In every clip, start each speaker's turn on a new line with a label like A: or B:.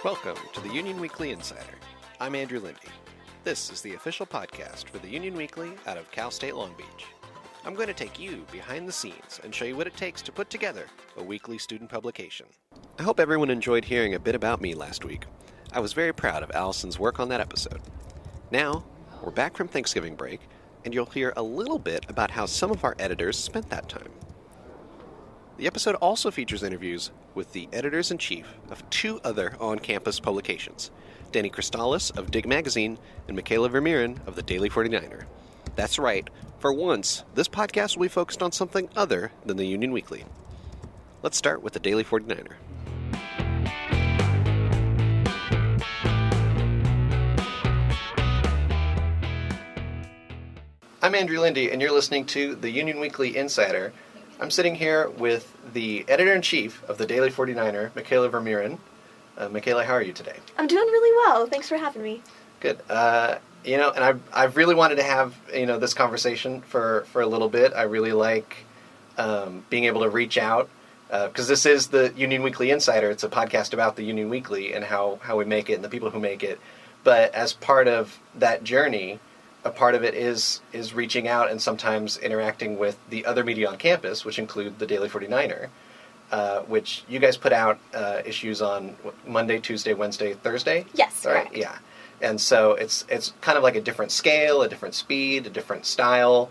A: Welcome to the Union Weekly Insider. I'm Andrew Lindy. This is the official podcast for the Union Weekly out of Cal State Long Beach. I'm going to take you behind the scenes and show you what it takes to put together a weekly student publication. I hope everyone enjoyed hearing a bit about me last week. I was very proud of Allison's work on that episode. Now, we're back from Thanksgiving break, and you'll hear a little bit about how some of our editors spent that time. The episode also features interviews with the editors-in-chief of two other on-campus publications, Denny Cristales of DiG Magazine and Micayla Vermeeren of the Daily 49er. That's right, for once, this podcast will be focused on something other than the Union Weekly. Let's start with the Daily 49er. I'm Andrew Lindy, and you're listening to the Union Weekly Insider. I'm sitting here with the editor-in-chief of the Daily 49er, Micayla Vermeeren. Micayla, how are you today?
B: I'm doing really well. Thanks for having me.
A: Good. And I've really wanted to have, this conversation for a little bit. I really like being able to reach out, because this is the Union Weekly Insider. It's a podcast about the Union Weekly and how we make it and the people who make it. But as part of that journey, a part of it is reaching out and sometimes interacting with the other media on campus, which include the Daily 49er, which you guys put out issues on Monday, Tuesday, Wednesday, Thursday?
B: Yes,
A: right?
B: correct.
A: Yeah. And so it's kind of like a different scale, a different speed, a different style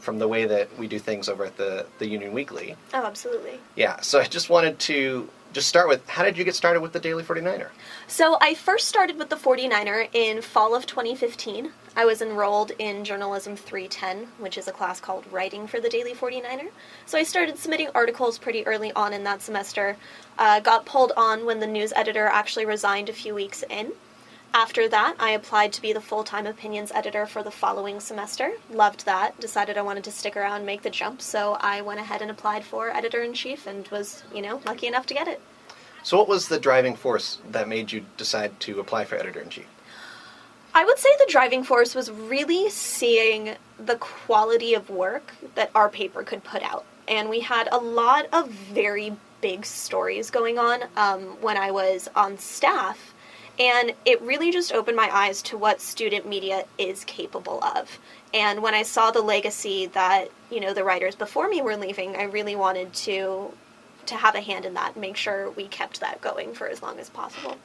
A: from the way that we do things over at the Union Weekly.
B: Oh, absolutely.
A: Yeah. So I just wanted to start with, how did you get started with the Daily 49er?
B: So I first started with the 49er in fall of 2015. I was enrolled in Journalism 310, which is a class called Writing for the Daily 49er. So I started submitting articles pretty early on in that semester. Got pulled on when the news editor actually resigned a few weeks in. After that, I applied to be the full-time opinions editor for the following semester. Loved that. Decided I wanted to stick around and make the jump, so I went ahead and applied for editor-in-chief and was, lucky enough to get it.
A: So what was the driving force that made you decide to apply for editor-in-chief?
B: I would say the driving force was really seeing the quality of work that our paper could put out. And we had a lot of very big stories going on when I was on staff. And it really just opened my eyes to what student media is capable of. And when I saw the legacy that, the writers before me were leaving, I really wanted to have a hand in that and make sure we kept that going for as long as possible.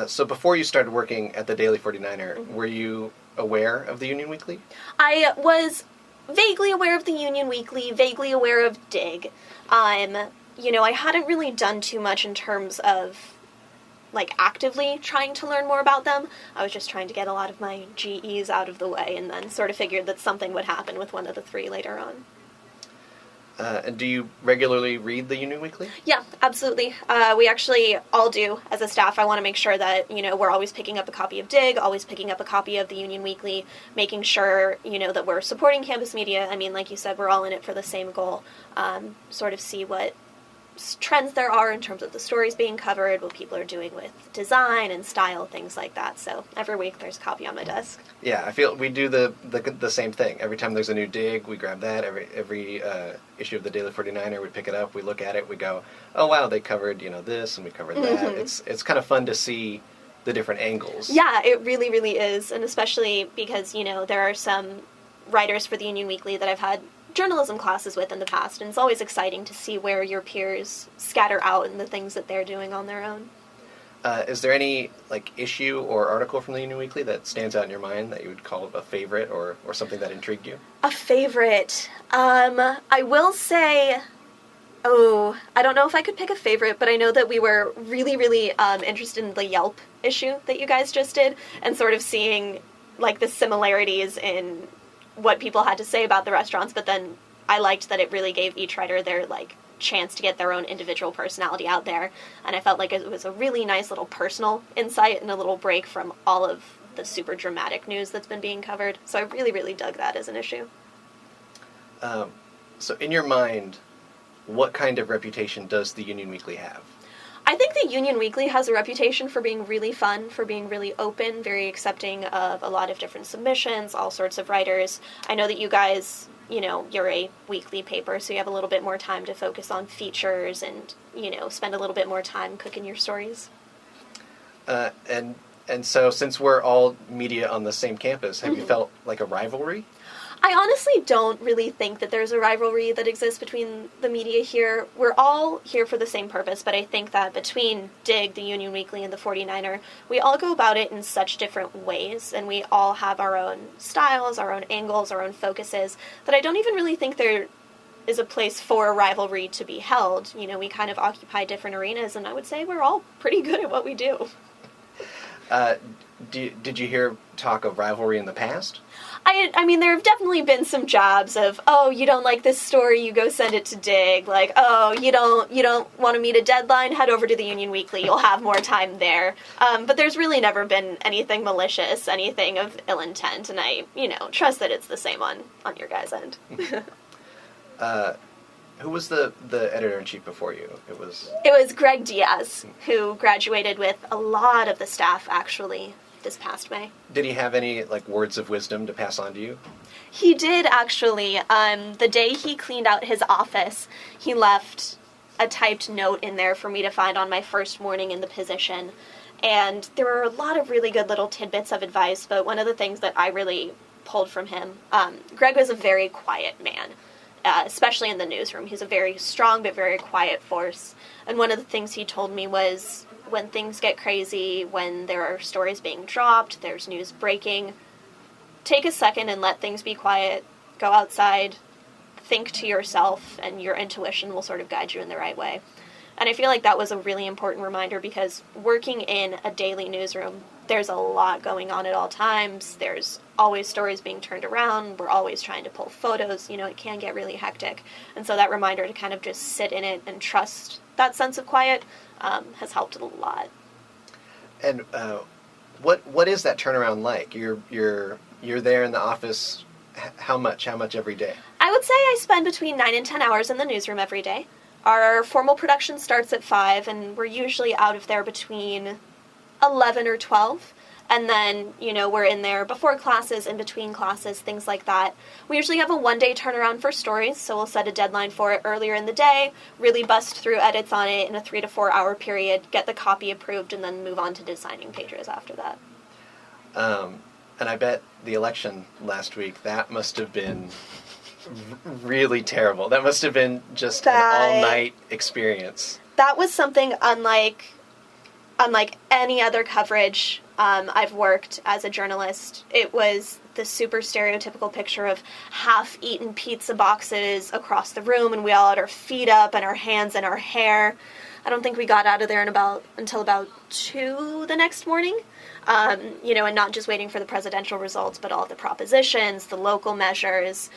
A: So before you started working at the Daily 49er, were you aware of the Union Weekly?
B: I was vaguely aware of the Union Weekly, vaguely aware of DiG. I hadn't really done too much in terms of actively trying to learn more about them. I was just trying to get a lot of my GEs out of the way and then sort of figured that something would happen with one of the three later on.
A: And do you regularly read the Union Weekly?
B: Yeah, absolutely. We actually all do as a staff. I want to make sure that, we're always picking up a copy of DiG, always picking up a copy of the Union Weekly, making sure, that we're supporting campus media. I mean, like you said, we're all in it for the same goal. Sort of see what trends there are in terms of the stories being covered, what people are doing with design and style, things like that. So every week there's a copy on my desk.
A: Yeah, I feel we do the same thing. Every time there's a new DiG, we grab that. Every issue of the Daily 49er, we pick it up, we look at it, we go, oh wow, they covered this and we covered that. It's kind of fun to see the different angles.
B: Yeah, it really, really is, and especially because there are some writers for the Union Weekly that I've had journalism classes with in the past, and it's always exciting to see where your peers scatter out and the things that they're doing on their own.
A: Is there any issue or article from the Union Weekly that stands out in your mind that you would call a favorite or something that intrigued you?
B: A favorite? I will say, I don't know if I could pick a favorite, but I know that we were really, really interested in the Yelp issue that you guys just did, and sort of seeing the similarities in what people had to say about the restaurants, but then I liked that it really gave each writer their chance to get their own individual personality out there, and I felt like it was a really nice little personal insight and a little break from all of the super dramatic news that's been being covered. So I really, really dug that as an issue.
A: So in your mind, what kind of reputation does the Union Weekly have?
B: I think the Union Weekly has a reputation for being really fun, for being really open, very accepting of a lot of different submissions, all sorts of writers. I know that you guys, you're a weekly paper, so you have a little bit more time to focus on features and, spend a little bit more time cooking your stories.
A: And so since we're all media on the same campus, have you felt like a rivalry?
B: I honestly don't really think that there's a rivalry that exists between the media here. We're all here for the same purpose, but I think that between DiG, the Union Weekly, and the 49er, we all go about it in such different ways, and we all have our own styles, our own angles, our own focuses, that I don't even really think there is a place for a rivalry to be held. You know, we kind of occupy different arenas, and I would say we're all pretty good at what we do.
A: Did you hear talk of rivalry in the past?
B: I mean, there have definitely been some jabs of, oh, you don't like this story, you go send it to DiG. Like, oh, you don't want to meet a deadline, head over to the Union Weekly, you'll have more time there. But there's really never been anything malicious, anything of ill intent, and I, trust that it's the same on your guys' end.
A: Who was the editor-in-chief before you? It was
B: Greg Diaz, who graduated with a lot of the staff, actually, this past May.
A: Did he have any, words of wisdom to pass on to you?
B: He did, actually. The day he cleaned out his office, he left a typed note in there for me to find on my first morning in the position. And there were a lot of really good little tidbits of advice, but one of the things that I really pulled from him, Greg was a very quiet man, especially in the newsroom. He's a very strong but very quiet force. And one of the things he told me was, when things get crazy, when there are stories being dropped, there's news breaking, take a second and let things be quiet, go outside, think to yourself, and your intuition will sort of guide you in the right way. And I feel like that was a really important reminder, because working in a daily newsroom, there's a lot going on at all times. There's always stories being turned around. We're always trying to pull photos. It can get really hectic. And so that reminder to kind of just sit in it and trust that sense of quiet has helped a lot.
A: And what is that turnaround like? You're there in the office. How much every day?
B: I would say I spend between 9 and 10 hours in the newsroom every day. Our formal production starts at 5, and we're usually out of there between 11 or 12. And then, we're in there before classes, in between classes, things like that. We usually have a one-day turnaround for stories, so we'll set a deadline for it earlier in the day, really bust through edits on it in a 3 to 4 hour period, get the copy approved, and then move on to designing pages after that.
A: And I bet the election last week, that must have been really terrible. That must have been just an all-night experience.
B: That was something unlike any other coverage I've worked as a journalist. It was the super stereotypical picture of half-eaten pizza boxes across the room, and we all had our feet up and our hands in our hair. I don't think we got out of there until about 2 the next morning. And not just waiting for the presidential results, but all the propositions, the local measures,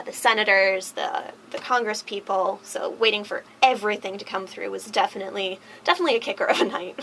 B: the senators, the Congress people. So waiting for everything to come through was definitely a kicker of a night.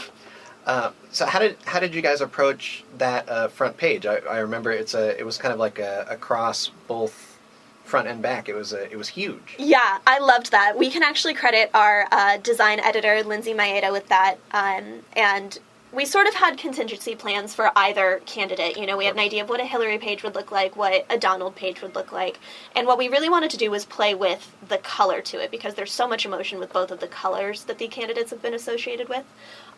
A: So how did you guys approach that front page? I remember it was kind of like a cross both front and back. It was huge.
B: Yeah, I loved that. We can actually credit our design editor, Lindsay Maeda, with that. And we sort of had contingency plans for either candidate. We had an idea of what a Hillary page would look like, what a Donald page would look like. And what we really wanted to do was play with the color to it, because there's so much emotion with both of the colors that the candidates have been associated with.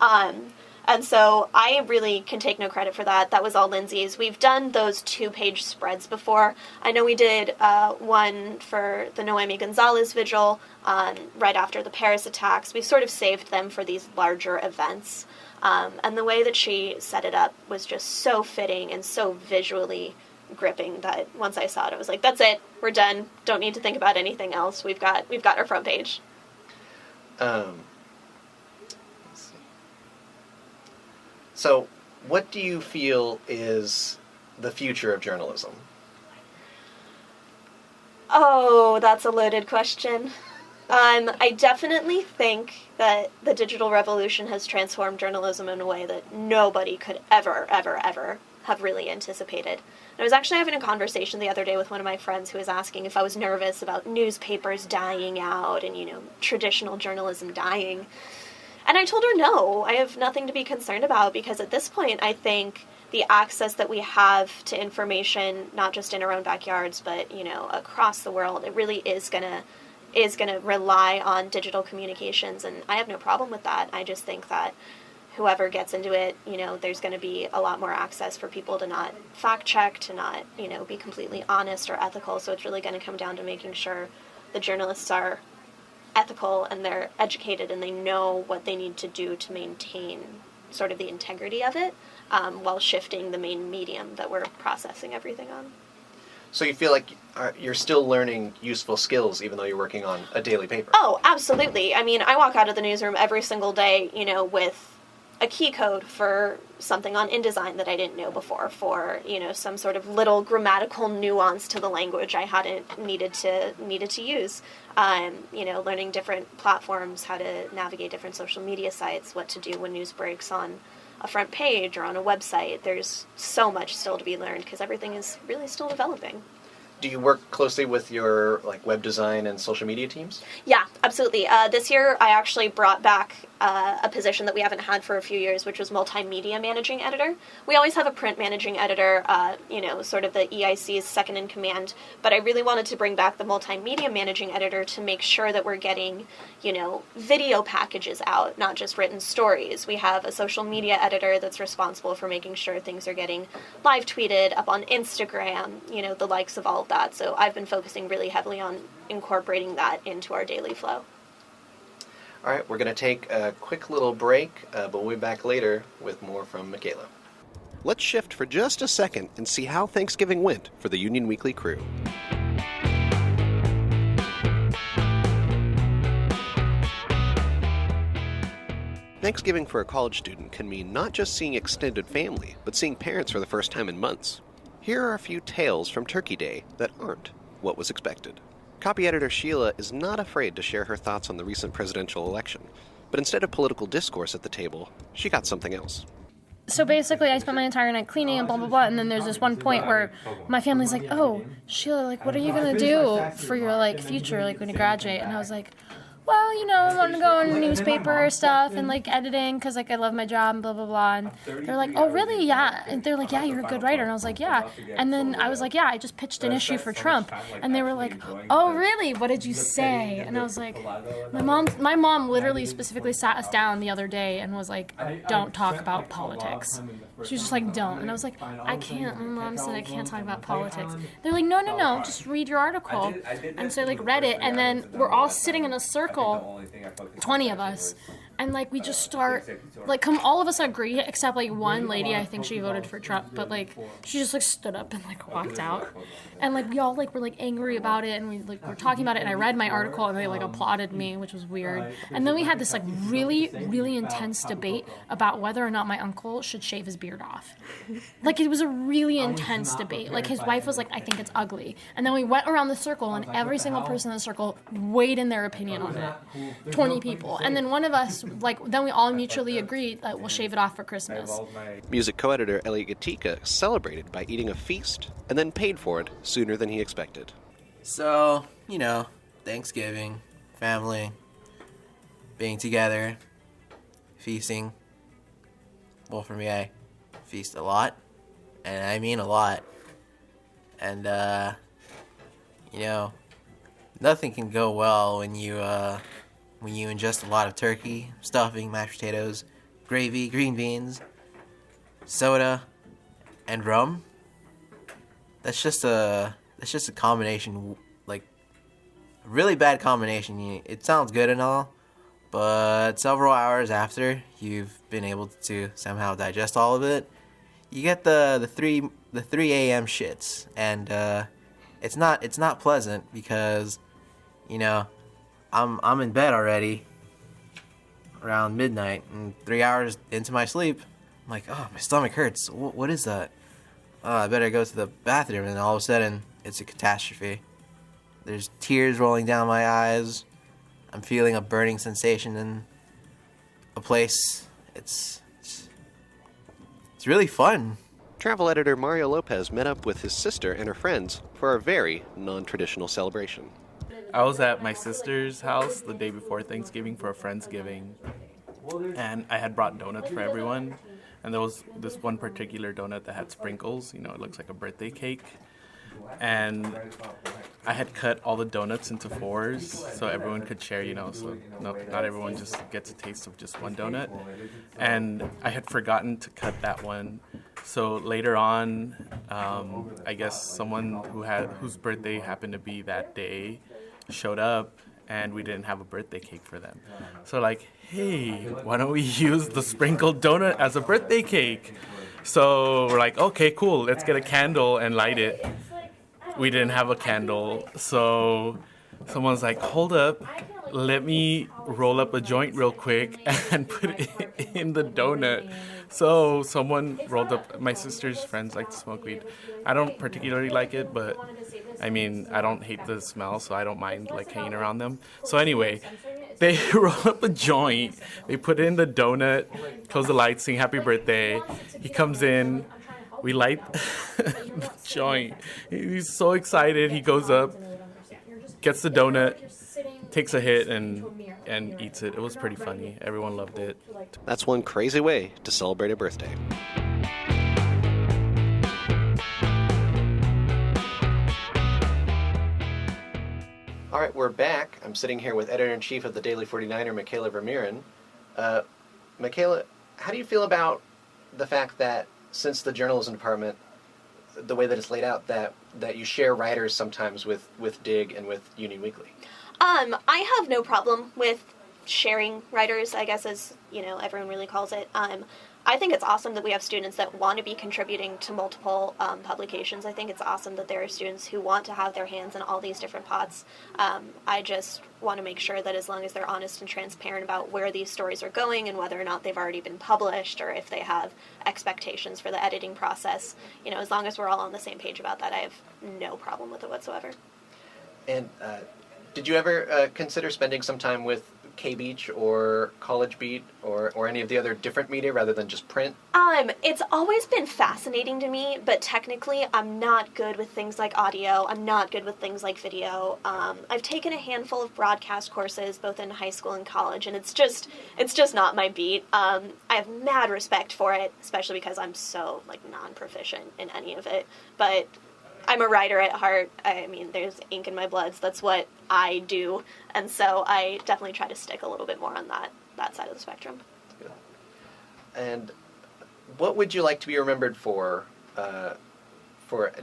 B: And so I really can take no credit for that. That was all Lindsay's. We've done those 2-page spreads before. I know we did one for the Noemi Gonzalez vigil right after the Paris attacks. We sort of saved them for these larger events. And the way that she set it up was just so fitting and so visually gripping that once I saw it, I was like, that's it. We're done. Don't need to think about anything else. We've got our front page.
A: Let's see. So, what do you feel is the future of journalism?
B: Oh, that's a loaded question. I definitely think that the digital revolution has transformed journalism in a way that nobody could ever have really anticipated. And I was actually having a conversation the other day with one of my friends who was asking if I was nervous about newspapers dying out and, traditional journalism dying. And I told her no, I have nothing to be concerned about, because at this point I think the access that we have to information, not just in our own backyards, but, across the world, it really is going to rely on digital communications, and I have no problem with that. I just think that whoever gets into it, there's going to be a lot more access for people to not fact check, to not, be completely honest or ethical. So it's really going to come down to making sure the journalists are ethical and they're educated and they know what they need to do to maintain sort of the integrity of it, while shifting the main medium that we're processing everything on.
A: So you feel like you're still learning useful skills even though you're working on a daily paper?
B: Oh, absolutely. I mean, I walk out of the newsroom every single day, with a key code for something on InDesign that I didn't know before, for, some sort of little grammatical nuance to the language I hadn't needed to use. Learning different platforms, how to navigate different social media sites, what to do when news breaks on a front page or on a website. There's so much still to be learned because everything is really still developing.
A: Do you work closely with your web design and social media teams?
B: Yeah, absolutely. This year I actually brought back a position that we haven't had for a few years, which was multimedia managing editor. We always have a print managing editor, sort of the EIC's second in command, but I really wanted to bring back the multimedia managing editor to make sure that we're getting, video packages out, not just written stories. We have a social media editor that's responsible for making sure things are getting live tweeted, up on Instagram, the likes of all of that. So I've been focusing really heavily on incorporating that into our daily flow.
A: All right, we're going to take a quick little break, but we'll be back later with more from Micayla. Let's shift for just a second and see how Thanksgiving went for the Union Weekly crew. Thanksgiving for a college student can mean not just seeing extended family, but seeing parents for the first time in months. Here are a few tales from Turkey Day that aren't what was expected. Copy editor Sheila is not afraid to share her thoughts on the recent presidential election, but instead of political discourse at the table, she got something else.
C: So basically, I spent my entire night cleaning and blah, blah, blah, and then there's this one point where my family's like, oh, Sheila, what are you going to do for your, future, when you graduate? And I was like, well, I want to go on newspaper stuff and, editing because, I love my job and blah, blah, blah. And they're like, oh, really? Yeah. And they're like, yeah, you're a good writer. And I was like, yeah. And then I was like, yeah, I just pitched an issue for Trump. And they were like, oh, really? What did you say? And I was like, my mom literally specifically sat us down the other day and was like, don't talk about politics. She was just like, don't. And I was like, I can't. My mom said I can't talk about politics. They're like, no, just read your article. And so I read it, and then we're all sitting in a circle, 20 of us, and we just start all of us agree except one lady. I think she voted for Trump, but she just stood up and walked out, and we all were angry about it, and we were talking about it, and I read my article and they applauded me, which was weird. And then we had this really, really intense debate about whether or not my uncle should shave his beard off. It was a really intense debate. His wife was like, I think it's ugly. And then we went around the circle, and every single person in the circle weighed in their opinion on it. 20 people. And then one of us, then we all mutually agreed that we'll shave it off for Christmas.
A: Music co-editor Elliot Gatika celebrated by eating a feast and then paid for it sooner than he expected.
D: So, Thanksgiving, family, being together, feasting. Well, for me, I feast a lot, and I mean a lot. And, nothing can go well when you ingest a lot of turkey, stuffing, mashed potatoes, gravy, green beans, soda, and rum. That's just a combination, a really bad combination. It sounds good and all, but several hours after you've been able to somehow digest all of it, you get the 3 a.m. shits, and it's not pleasant because, I'm in bed already around midnight, and 3 hours into my sleep, I'm like, oh, my stomach hurts. What is that? I better go to the bathroom, and all of a sudden, it's a catastrophe. There's tears rolling down my eyes. I'm feeling a burning sensation in a place. It's really fun.
A: Travel editor Mario Lopez met up with his sister and her friends for a very non-traditional celebration.
E: I was at my sister's house the day before Thanksgiving for a Friendsgiving, and I had brought donuts for everyone, and there was this one particular donut that had sprinkles. It looks like a birthday cake, and I had cut all the donuts into 4s so everyone could share, so not everyone just gets a taste of just one donut. And I had forgotten to cut that one. So later on, I guess someone whose birthday happened to be that day showed up, and we didn't have a birthday cake for them. So hey, why don't we use the sprinkled donut as a birthday cake? So we're like, okay, cool, let's get a candle and light it. We didn't have a candle, so someone's like, hold up, let me roll up a joint real quick and put it in the donut. So someone rolled up, my sister's friends like to smoke weed. I don't particularly like it, but I don't hate the smell, so I don't mind hanging around them. So anyway, they roll up a joint, they put it in the donut, close the lights, sing happy birthday. He comes in, we light the joint. He's so excited, he goes up, gets the donut, takes a hit, and eats it. It was pretty funny. Everyone loved it.
A: That's one crazy way to celebrate a birthday. All right, we're back. I'm sitting here with Editor-in-Chief of the Daily 49er, Micayla Vermeeren. Micayla, how do you feel about the fact that since the journalism department, the way that it's laid out, that you share writers sometimes with DiG and with Union Weekly?
B: I have no problem with sharing writers, I guess, as everyone really calls it. I think it's awesome that we have students that want to be contributing to multiple publications. I think it's awesome that there are students who want to have their hands in all these different pots. I just want to make sure that as long as they're honest and transparent about where these stories are going and whether or not they've already been published or if they have expectations for the editing process, as long as we're all on the same page about that, I have no problem with it whatsoever. And
A: did you ever consider spending some time with K-Beach or College Beat or any of the other different media rather than just print?
B: It's always been fascinating to me, but technically I'm not good with things like audio. I'm not good with things like video. I've taken a handful of broadcast courses both in high school and college, and it's just not my beat. I have mad respect for it, especially because I'm so non-proficient in any of it. But I'm a writer at heart. There's ink in my blood, so that's what I do. And so I definitely try to stick a little bit more on that side of the spectrum.
A: Good. And what would you like to be remembered for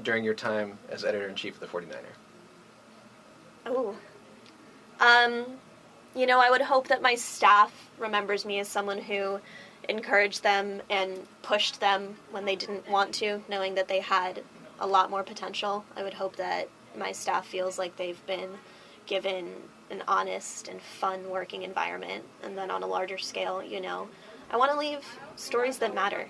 A: during your time as editor-in-chief of the 49er?
B: Oh. I would hope that my staff remembers me as someone who encouraged them and pushed them when they didn't want to, knowing that they had a lot more potential. I would hope that my staff feels like they've been given an honest and fun working environment. And then on a larger scale, I want to leave stories that matter.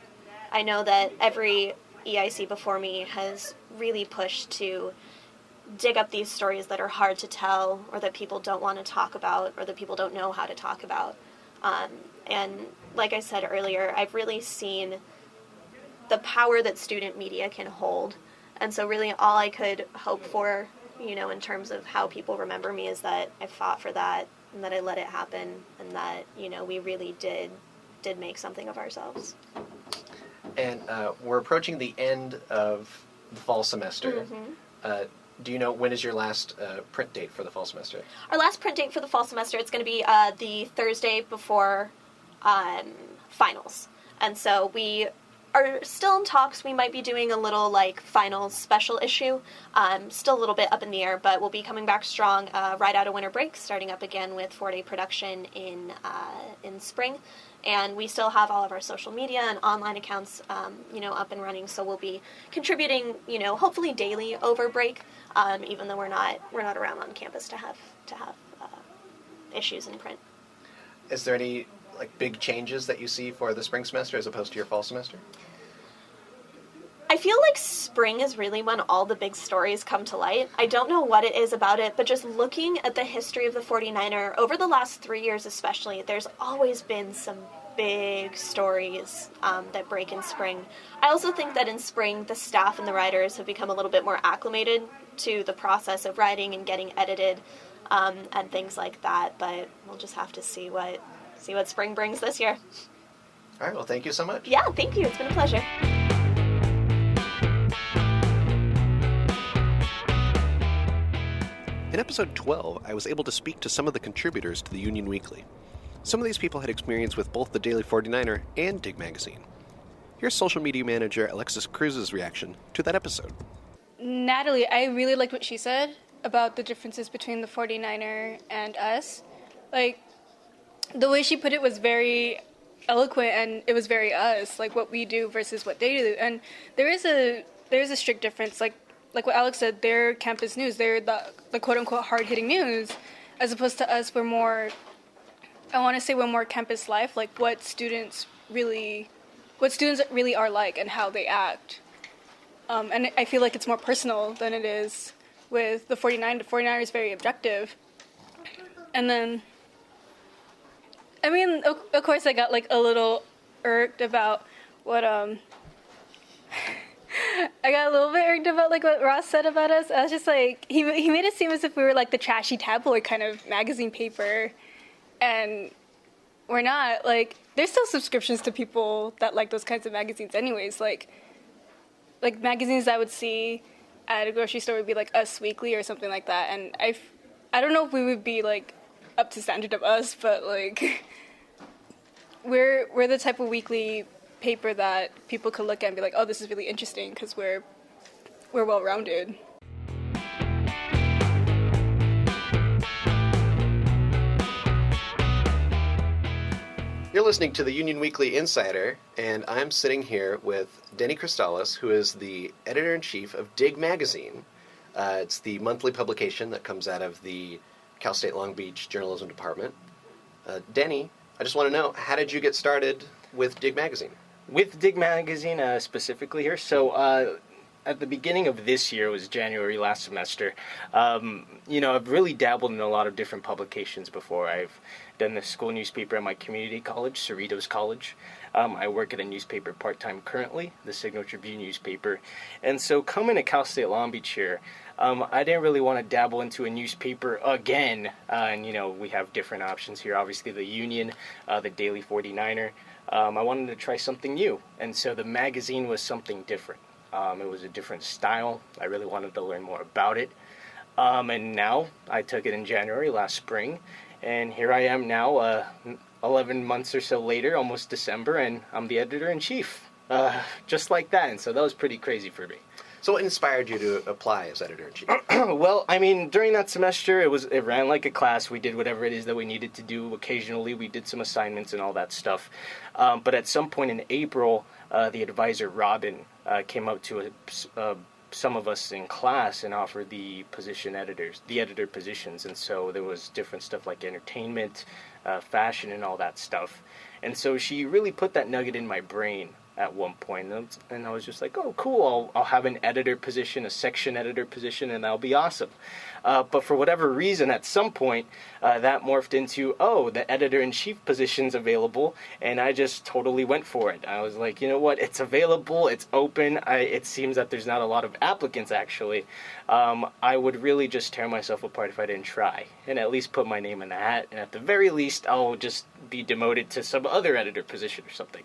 B: I know that every EIC before me has really pushed to dig up these stories that are hard to tell or that people don't want to talk about or that people don't know how to talk about. And like I said earlier, I've really seen the power that student media can hold. And so really all I could hope for, in terms of how people remember me is that I fought for that and that I let it happen and that, we really did make something of ourselves.
A: And we're approaching the end of the fall semester. Mm-hmm. Do you know when is your last print date for the fall semester?
B: Our last print date for the fall semester, it's going to be the Thursday before finals. And so we are still in talks. We might be doing a little finals special issue. Still a little bit up in the air, but we'll be coming back strong right out of winter break, starting up again with 4-day production in spring. And we still have all of our social media and online accounts, up and running. So we'll be contributing, hopefully daily over break, even though we're not around on campus to have issues in print.
A: Is there any big changes that you see for the spring semester as opposed to your fall semester?
B: I feel like spring is really when all the big stories come to light. I don't know what it is about it, but just looking at the history of the 49er, over the last 3 years especially, there's always been some big stories that break in spring. I also think that in spring, the staff and the writers have become a little bit more acclimated to the process of writing and getting edited and things like that, but we'll just have to see what spring brings this year.
A: All right, well, thank you so much.
B: Yeah, thank you. It's been a pleasure.
A: In episode 12, I was able to speak to some of the contributors to the Union Weekly. Some of these people had experience with both the Daily 49er and DiG Magazine. Here's social media manager Alexis Cruz's reaction to that episode.
F: Natalie, I really liked what she said about the differences between the 49er and us. Like, the way she put it was very eloquent, and it was very us, like what we do versus what they do. And there is a strict difference, like what Alex said, they're campus news, they're the quote-unquote hard-hitting news, as opposed to us, we're more campus life, like what students really are like and how they act. And I feel like it's more personal than it is with the 49. The 49 is very objective. And then, I mean, of course I got like a little irked about what, I got a little bit irked about like what Ross said about us. I was just like, he made it seem as if we were like the trashy tabloid kind of magazine paper. And we're not. Like, there's still subscriptions to people that like those kinds of magazines anyways. Like magazines I would see at a grocery store would be like Us Weekly or something like that. And I don't know if we would be like up to standard of us, but like we're the type of weekly paper that people could look at and be like, oh, this is really interesting because we're well-rounded.
A: You're listening to the Union Weekly Insider, and I'm sitting here with Denny Cristales, who is the editor-in-chief of DiG Magazine. It's the monthly publication that comes out of the Cal State Long Beach Journalism Department. Denny, I just want to know, how did you get started with DiG Magazine?
G: With DiG Magazine specifically here, so at the beginning of this year, it was January last semester, I've really dabbled in a lot of different publications before. I've done the school newspaper at my community college, Cerritos College. I work at a newspaper part-time currently, the Signal Tribune newspaper. And so coming to Cal State Long Beach here, I didn't really want to dabble into a newspaper again. We have different options here. Obviously, the Union, the Daily 49er. I wanted to try something new. And so the magazine was something different. It was a different style. I really wanted to learn more about it. And now I took it in January last spring. And here I am now, 11 months or so later, almost December, and I'm the editor-in-chief, just like that. And so that was pretty crazy for me.
A: So what inspired you to apply as editor-in-chief?
G: Well, I mean, during that semester, it ran like a class. We did whatever it is that we needed to do. Occasionally, we did some assignments and all that stuff. But at some point in April, the advisor, Robin, came up to some of us in class and offered the editor positions. And so there was different stuff like entertainment, fashion, and all that stuff. And so she really put that nugget in my brain at one point, and I was just like, oh, cool, I'll have an editor position, a section editor position, and that'll be awesome. But for whatever reason, at some point, that morphed into, the editor-in-chief position's available, and I just totally went for it. I was like, you know what, it's available, it's open, it seems that there's not a lot of applicants, actually. I would really just tear myself apart if I didn't try, and at least put my name in the hat, and at the very least, I'll just be demoted to some other editor position or something.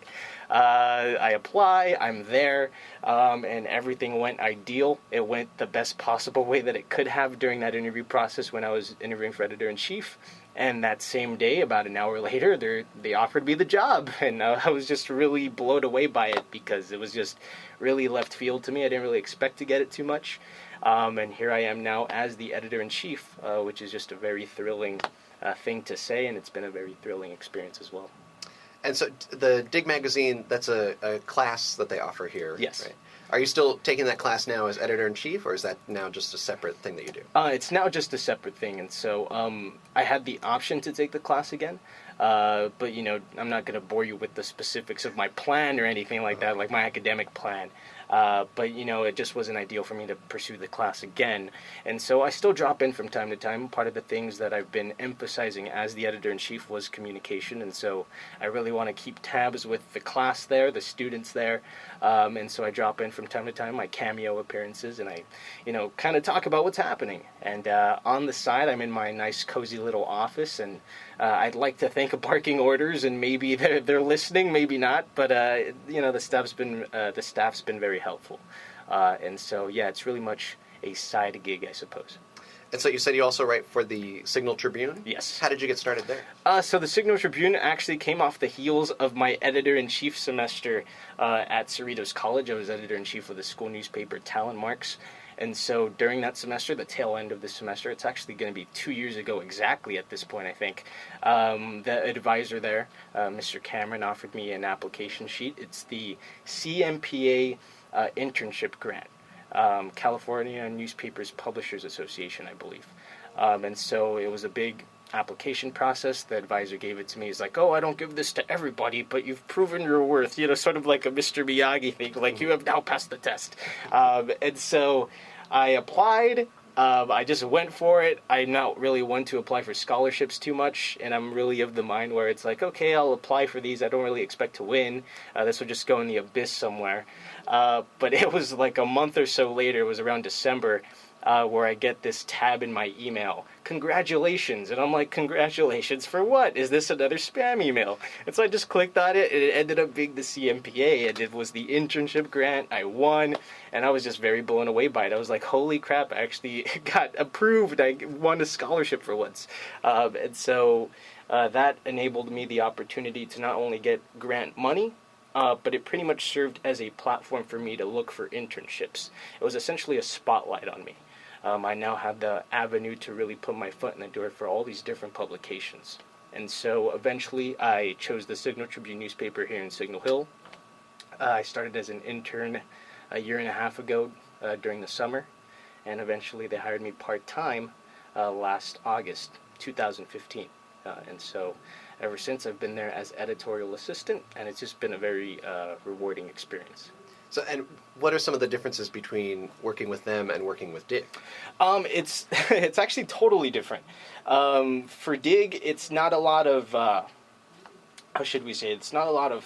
G: I apply, I'm there, and everything went ideal. It went the best possible way that it could have during that interview process when I was interviewing for editor-in-chief. And that same day, about an hour later, they offered me the job. And I was just really blown away by it because it was just really left field to me. I didn't really expect to get it too much. And here I am now as the editor-in-chief, which is just a very thrilling thing to say, and it's been a very thrilling experience as well.
A: And so the DiG Magazine, that's a class that they offer here.
G: Yes.
A: Right? Are you still taking that class now as editor-in-chief, or is that now just a separate thing that you do?
G: It's now just a separate thing, and so I had the option to take the class again, but, I'm not going to bore you with the specifics of my plan or anything like that, like my academic plan. But, it just wasn't ideal for me to pursue the class again. And so I still drop in from time to time. Part of the things that I've been emphasizing as the editor-in-chief was communication. And so I really want to keep tabs with the class there, the students there. And so I drop in from time to time, my cameo appearances, and I, kind of talk about what's happening. And on the side, I'm in my nice, cozy little office, and I'd like to think of barking orders, and maybe they're listening, maybe not. But, the staff's been very helpful. And so, yeah, it's really much a side gig, I suppose.
A: And so you said you also write for the Signal Tribune?
G: Yes.
A: How did you get started there?
G: So the Signal Tribune actually came off the heels of my editor-in-chief semester at Cerritos College. I was editor-in-chief of the school newspaper Talon Marks. And so during that semester, the tail end of the semester, it's actually going to be 2 years ago exactly at this point, I think, the advisor there, Mr. Cameron, offered me an application sheet. It's the CMPA internship grant. California Newspapers Publishers Association, I believe. And so it was a big application process. The advisor gave it to me. He's like, oh, I don't give this to everybody, but you've proven your worth, sort of like a Mr. Miyagi thing, like you have now passed the test. And so I applied. I just went for it. I'm not really one to apply for scholarships too much, and I'm really of the mind where it's like, okay, I'll apply for these. I don't really expect to win. This will just go in the abyss somewhere. But it was like a month or so later, it was around December, where I get this tab in my email. Congratulations. And I'm like, congratulations for what? Is this another spam email? And so I just clicked on it, and it ended up being the CMPA, and it was the internship grant. I won, and I was just very blown away by it. I was like, holy crap, I actually got approved. I won a scholarship for once. And so that enabled me the opportunity to not only get grant money, but it pretty much served as a platform for me to look for internships. It was essentially a spotlight on me. I now have the avenue to really put my foot in the door for all these different publications. And so eventually I chose the Signal Tribune newspaper here in Signal Hill. I started as an intern a year and a half ago during the summer, and eventually they hired me part-time last August 2015. And so ever since, I've been there as editorial assistant, and it's just been a very rewarding experience.
A: So, and what are some of the differences between working with them and working with DiG?
G: It's it's actually totally different. For DiG, it's not a lot of how should we say it? It's not a lot of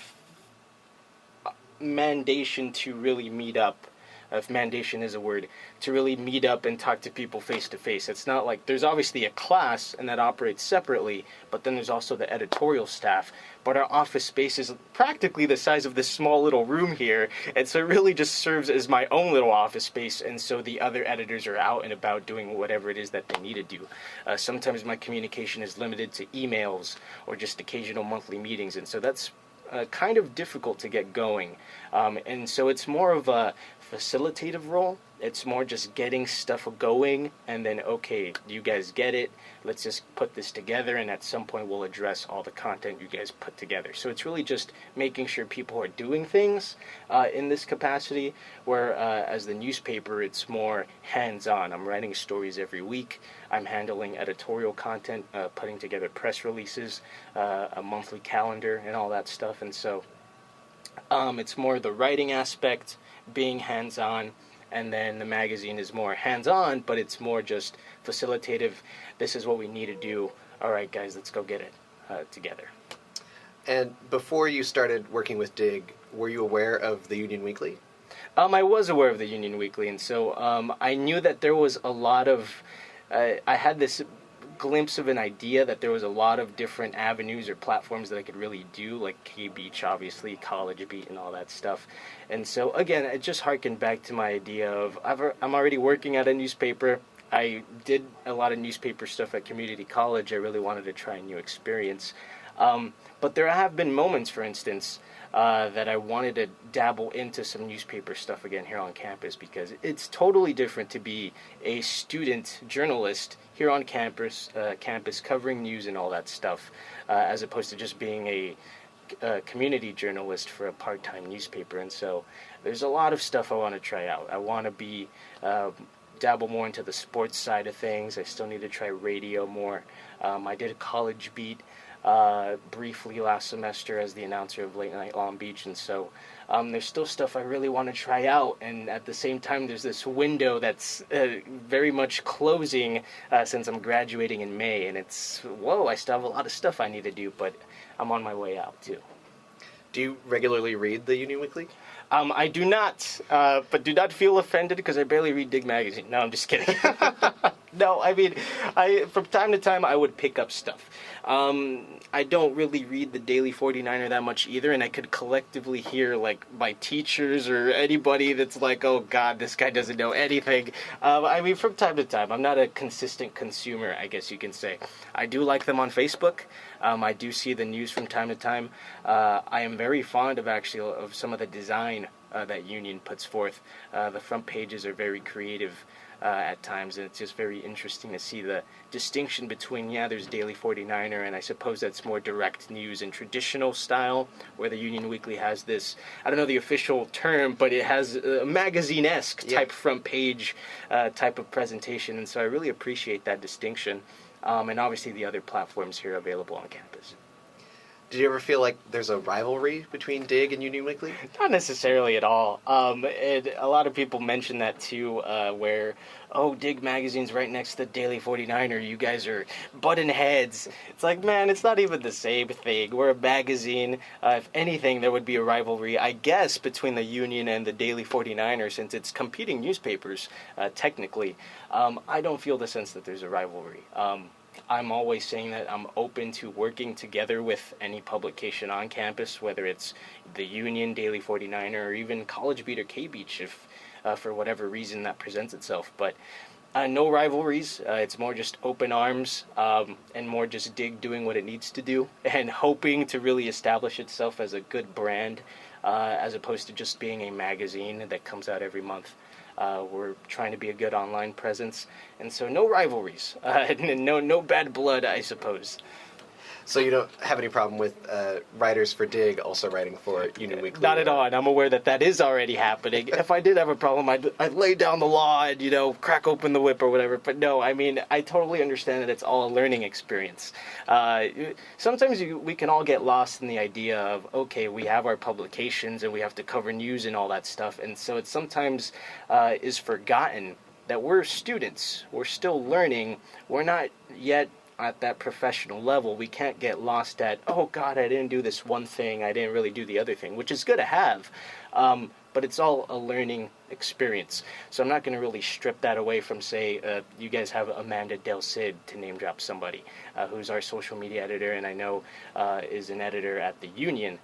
G: mandation to really meet up. If mandation is a word, to really meet up and talk to people face to face. It's not like there's obviously a class and that operates separately, but then there's also the editorial staff. But our office space is practically the size of this small little room here, and so it really just serves as my own little office space, and so the other editors are out and about doing whatever it is that they need to do. Sometimes my communication is limited to emails or just occasional monthly meetings, and so that's kind of difficult to get going. And so it's more of a facilitative role. It's more just getting stuff going, and then, okay, you guys get it, let's just put this together, and at some point we'll address all the content you guys put together. So it's really just making sure people are doing things in this capacity, where as the newspaper, it's more hands-on. I'm writing stories every week. I'm handling editorial content, putting together press releases, a monthly calendar, and all that stuff. And so it's more the writing aspect, being hands-on, and then the magazine is more hands-on, but it's more just facilitative. This is what we need to do. All right, guys, let's go get it together.
A: And before you started working with DiG, were you aware of the Union Weekly?
G: I was aware of the Union Weekly, and so I knew that there was a lot of... I had this glimpse of an idea that there was a lot of different avenues or platforms that I could really do, like K-Beach, obviously, College Beat, and all that stuff. And so, again, it just harkened back to my idea of, I'm already working at a newspaper. I did a lot of newspaper stuff at community college. I really wanted to try a new experience. But there have been moments, for instance, that I wanted to dabble into some newspaper stuff again here on campus, because it's totally different to be a student journalist here on campus covering news and all that stuff, as opposed to just being a community journalist for a part-time newspaper. And so there's a lot of stuff I want to try out. I want to be dabble more into the sports side of things. I still need to try radio more. I did a College Beat briefly last semester as the announcer of Late Night Long Beach, and so there's still stuff I really want to try out, and at the same time there's this window that's very much closing since I'm graduating in May, and it's, whoa, I still have a lot of stuff I need to do, but I'm on my way out too.
A: Do you regularly read the Union Weekly?
G: I do not, but do not feel offended because I barely read DiG Magazine. No, I'm just kidding. No, I mean, from time to time I would pick up stuff. I don't really read the Daily 49er that much either, and I could collectively hear like my teachers or anybody that's like, oh God, this guy doesn't know anything. I mean, from time to time, I'm not a consistent consumer, I guess you can say. I do like them on Facebook. I do see the news from time to time. I am very fond of of some of the design that Union puts forth. The front pages are very creative at times, and it's just very interesting to see the distinction between, there's Daily 49er, and I suppose that's more direct news and traditional style, where the Union Weekly has this, I don't know the official term, but it has a magazine-esque type front page type of presentation, and so I really appreciate that distinction. And obviously the other platforms here available on campus.
A: Did you ever feel like there's a rivalry between DiG and Union Weekly?
G: Not necessarily at all. And a lot of people mention that too, where, DiG Magazine's right next to the Daily 49er, you guys are butting heads. It's like, man, it's not even the same thing. We're a magazine. If anything, there would be a rivalry, I guess, between the Union and the Daily 49er, since it's competing newspapers, technically. I don't feel the sense that there's a rivalry. I'm always saying that I'm open to working together with any publication on campus, whether it's the Union, Daily 49er, or even College Beat or K-Beach, if for whatever reason that presents itself. But no rivalries. It's more just open arms and more just DiG doing what it needs to do and hoping to really establish itself as a good brand as opposed to just being a magazine that comes out every month. We're trying to be a good online presence, and so no rivalries, no bad blood, I suppose.
A: So you don't have any problem with writers for DiG also writing for Union Weekly?
G: Not at all, and I'm aware that is already happening. If I did have a problem, I'd lay down the law and, crack open the whip or whatever. But no, I mean, I totally understand that it's all a learning experience. Sometimes we can all get lost in the idea of, okay, we have our publications and we have to cover news and all that stuff. And so it sometimes is forgotten that we're students. We're still learning. We're not yet at that professional level. We can't get lost at, oh God, I didn't do this one thing, I didn't really do the other thing, which is good to have, but it's all a learning experience. So I'm not going to really strip that away from, say, you guys have Amanda Del Cid, to name drop somebody, who's our social media editor, and I know is an editor at the Union.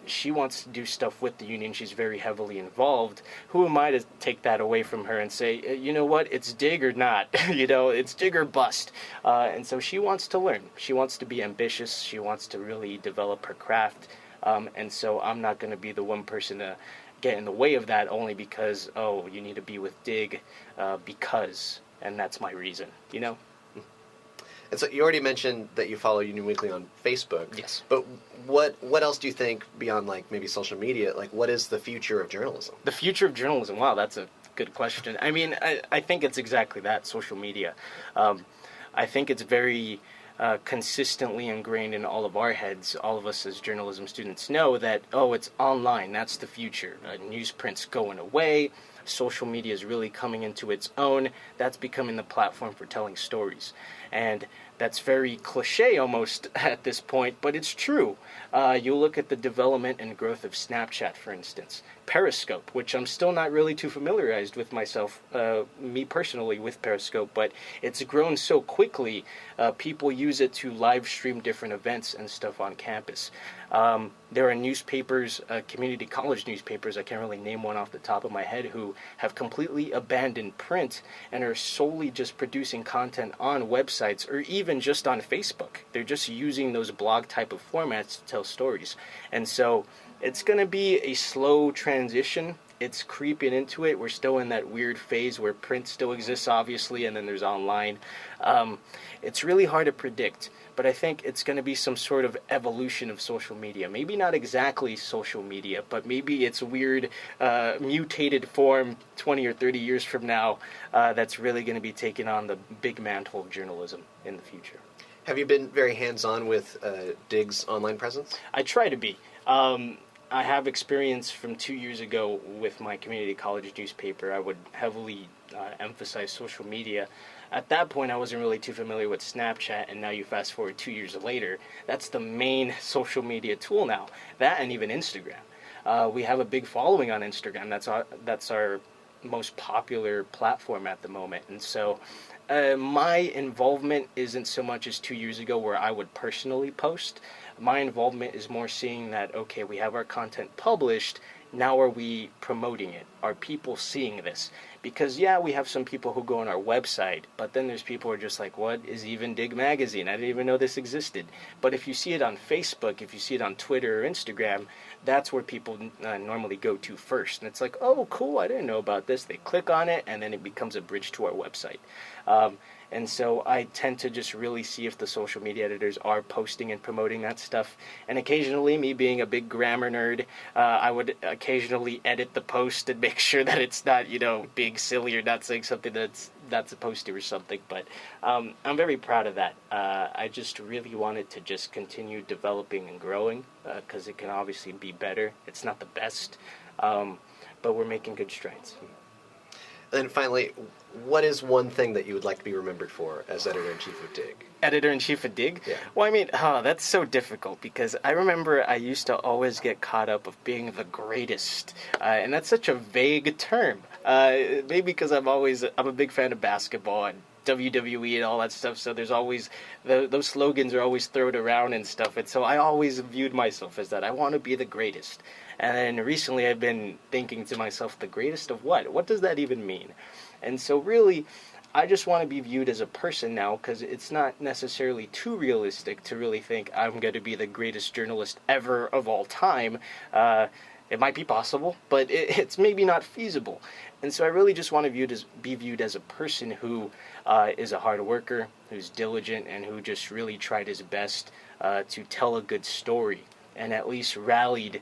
G: She wants to do stuff with the Union. She's very heavily involved. Who am I to take that away from her and say, you know what, it's DiG or not? It's DiG or bust. And so she wants to learn. She wants to be ambitious. She wants to really develop her craft. And so I'm not going to be the one person to get in the way of that only because, you need to be with DiG and that's my reason,
A: And so you already mentioned that you follow Union Weekly on Facebook.
G: Yes.
A: But what else do you think beyond maybe social media? What is the future of journalism?
G: The future of journalism? Wow, that's a good question. I mean, I think it's exactly that, social media. I think it's very consistently ingrained in all of our heads. All of us as journalism students know that, it's online. That's the future. Newsprint's going away. Social media is really coming into its own. That's becoming the platform for telling stories. And that's very cliche almost at this point, but it's true. You look at the development and growth of Snapchat, for instance. Periscope, which I'm still not really too familiarized with myself, me personally, with Periscope, but it's grown so quickly. People use it to live stream different events and stuff on campus. There are newspapers, community college newspapers, I can't really name one off the top of my head, who have completely abandoned print and are solely just producing content on websites or even just on Facebook. They're just using those blog type of formats to tell stories. And so it's going to be a slow transition. It's creeping into it. We're still in that weird phase where print still exists, obviously, and then there's online. It's really hard to predict, but I think it's going to be some sort of evolution of social media. Maybe not exactly social media, but maybe it's weird, mutated form 20 or 30 years from now that's really going to be taking on the big mantle of journalism in the future.
A: Have you been very hands-on with DiG's online presence?
G: I try to be. I have experience from 2 years ago with my community college newspaper. I would heavily emphasize social media. At that point, I wasn't really too familiar with Snapchat, and now you fast forward 2 years later, that's the main social media tool now. That and even Instagram. We have a big following on Instagram. That's our most popular platform at the moment, and so My involvement isn't so much as 2 years ago where I would personally post. My involvement is more seeing that, okay, we have our content published, now are we promoting it? Are people seeing this? Because yeah, we have some people who go on our website, but then there's people who are just like, what is even DiG Magazine? I didn't even know this existed. But if you see it on Facebook, if you see it on Twitter or Instagram, that's where people normally go to first. And it's like, oh, cool, I didn't know about this. They click on it, and then it becomes a bridge to our website. And so I tend to just really see if the social media editors are posting and promoting that stuff. And occasionally, me being a big grammar nerd, I would occasionally edit the post and make sure that it's not, being silly or not saying something that's not supposed to or something. But I'm very proud of that. I just really wanted to just continue developing and growing because it can obviously be better. It's not the best, but we're making good strides.
A: And finally, what is one thing that you would like to be remembered for as editor-in-chief of DiG?
G: Editor-in-chief of DiG?
A: Yeah.
G: Well, I mean, that's so difficult because I remember I used to always get caught up of being the greatest, and that's such a vague term. Maybe because I'm a big fan of basketball and WWE and all that stuff, so there's always, those slogans are always thrown around and stuff, and so I always viewed myself as that. I want to be the greatest. And then recently I've been thinking to myself, the greatest of what? What does that even mean? And so really, I just want to be viewed as a person now because it's not necessarily too realistic to really think I'm going to be the greatest journalist ever of all time. It might be possible, but it's maybe not feasible. And so I really just want to be viewed as a person who is a hard worker, who's diligent, and who just really tried his best to tell a good story and at least rallied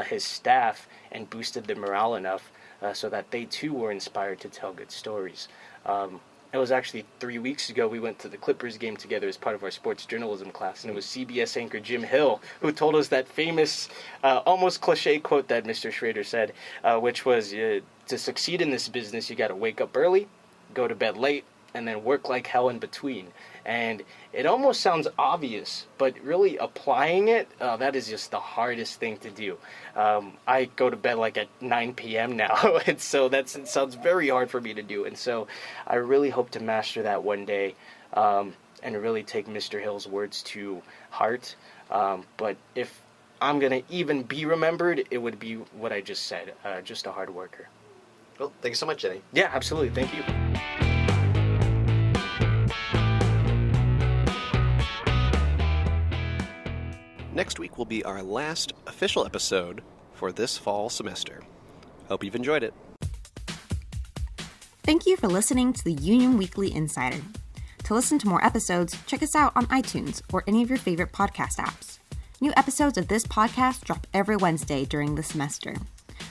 G: his staff and boosted their morale enough so that they too were inspired to tell good stories. It was actually 3 weeks ago we went to the Clippers game together as part of our sports journalism class, and it was CBS anchor Jim Hill who told us that famous, almost cliche quote that Mr. Schrader said, which was, to succeed in this business, you got to wake up early, go to bed late, and then work like hell in between. And it almost sounds obvious, but really applying it, that is just the hardest thing to do. I go to bed like at 9 p.m. now, and so it sounds very hard for me to do. And so I really hope to master that one day and really take Mr. Hill's words to heart. But if I'm going to even be remembered, it would be what I just said, just a hard worker.
A: Well, thank you so much, Jenny.
G: Yeah, absolutely. Thank you.
A: Next week will be our last official episode for this fall semester. Hope you've enjoyed it.
H: Thank you for listening to the Union Weekly Insider. To listen to more episodes, check us out on iTunes or any of your favorite podcast apps. New episodes of this podcast drop every Wednesday during the semester.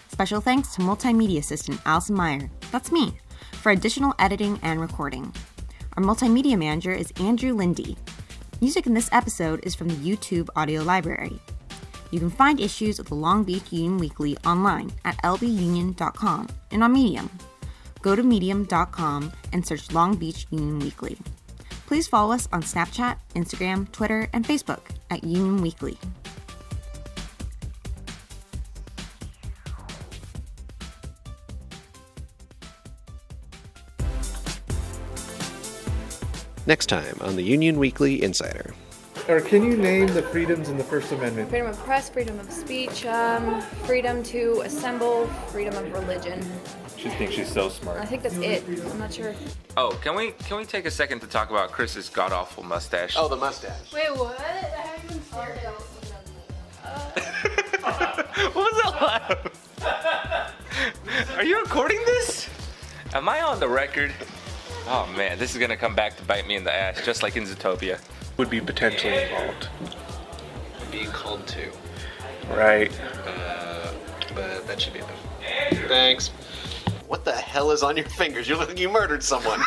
H: Special thanks to multimedia assistant Allison Meyer, that's me, for additional editing and recording. Our multimedia manager is Andrew Lindy. Music in this episode is from the YouTube audio library. You can find issues of the Long Beach Union Weekly online at lbunion.com and on Medium. Go to medium.com and search Long Beach Union Weekly. Please follow us on Snapchat, Instagram, Twitter, and Facebook at Union Weekly.
A: Next time on the Union Weekly Insider.
I: Or can you name the freedoms in the First Amendment?
C: Freedom of press, freedom of speech, freedom to assemble, freedom of religion.
I: She thinks she's so smart.
C: I think that's it. I'm not sure.
J: Oh, can we take a second to talk about Chris's god-awful mustache?
A: Oh, the mustache.
F: Wait, what? I haven't even started.
J: What was that laugh? Are you recording this? Am I on the record? Oh man, this is gonna come back to bite me in the ass, just like in Zootopia.
I: Would be potentially involved.
A: Being called to.
I: Right.
A: But that should be enough. Thanks. What the hell is on your fingers? You look like you murdered someone.